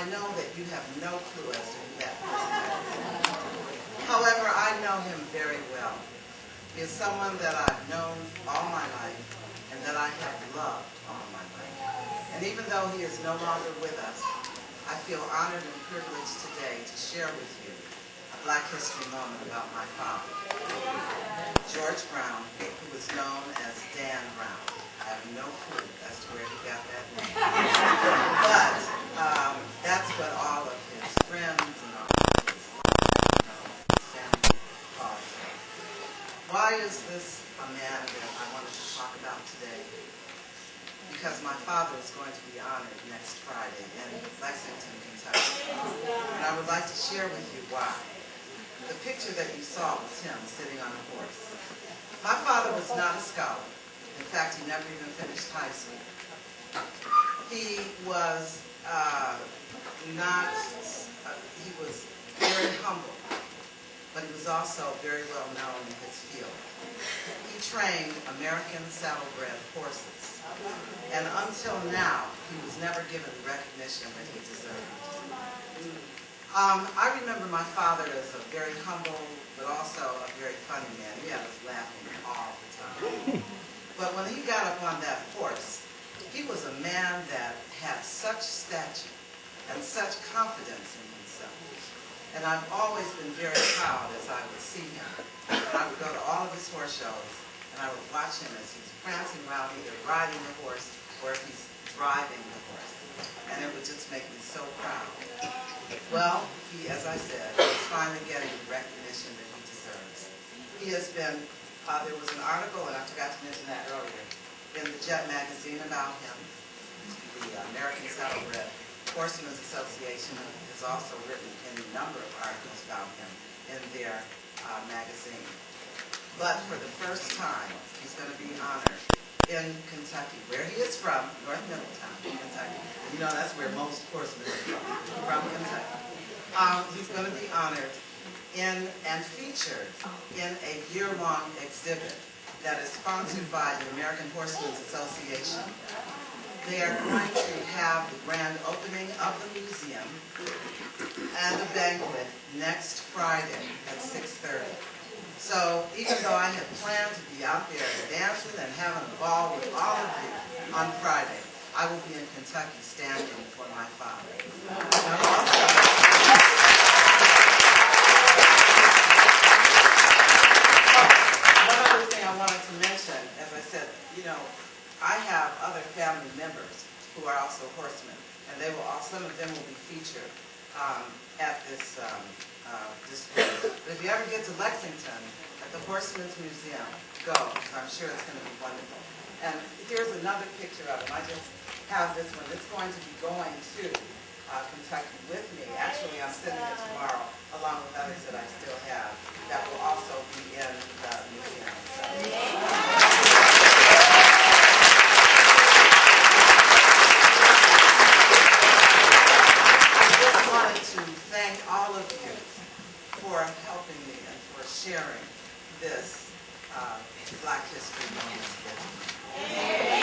I know that you have no clue as to who that person is. However, I know him very well. He is someone that I've known all my life and that I have loved all my life. And even though he is no longer with us, I feel honored and privileged today to share with you a Black History moment about my father, George Brown, who was known as Dan Brown. I have no clue as to where he got that name. But that's what all of his friends and all of his family calls him. Why is this a man that I wanted to talk about today? Because my father is going to be honored next Friday in Lexington, Kentucky. And I would like to share with you why. The picture that you saw was him sitting on a horse. My father was not a scholar. In fact, he never even finished high school. He was he was very humble, but he was also very well known in his field. He trained American saddlebred horses, and until now, he was never given the recognition that he deserved. I remember my father as a very humble, but also a very funny man. He had us laughing all the time. But when he got up on that horse, he was a man that had such stature and such confidence in himself. And I've always been very proud as I would see him. And I would go to all of his horse shows, and I would watch him as he's prancing around, either riding the horse or if he's driving the horse. And it would just make me so proud. Well, he, as I said, is finally getting the recognition that he deserves. He has been, there was an article, and I forgot to mention that earlier, in the Jet magazine about him. The American Saddlebred Horsemen's Association has also written a number of articles about him in their magazine. But for the first time, he's going to be honored in Kentucky, where he is from, North Middletown, Kentucky. You know, that's where most horsemen are from Kentucky. He's going to be honored and featured in a year-long exhibit that is sponsored by the American Horsemen's Association. They are going to have the grand opening of the museum and a banquet next Friday at 6:30. So even though I had planned to be out there dancing and having a ball with all of you on Friday, I will be in Kentucky standing for my father. One other thing I wanted to mention, as I said, you know, I have other family members who are also horsemen, and they will all, some of them will be featured at this display. But if you ever get to Lexington, at the Horsemen's Museum, go, because I'm sure it's going to be wonderful. And here's another picture of him. I just have this one. It's going to be going to Kentucky with me. Actually, I'm sending it tomorrow, along with others that I still have, that will also be in the museum. Thank all of you for helping me and for sharing this Black History Moment with me.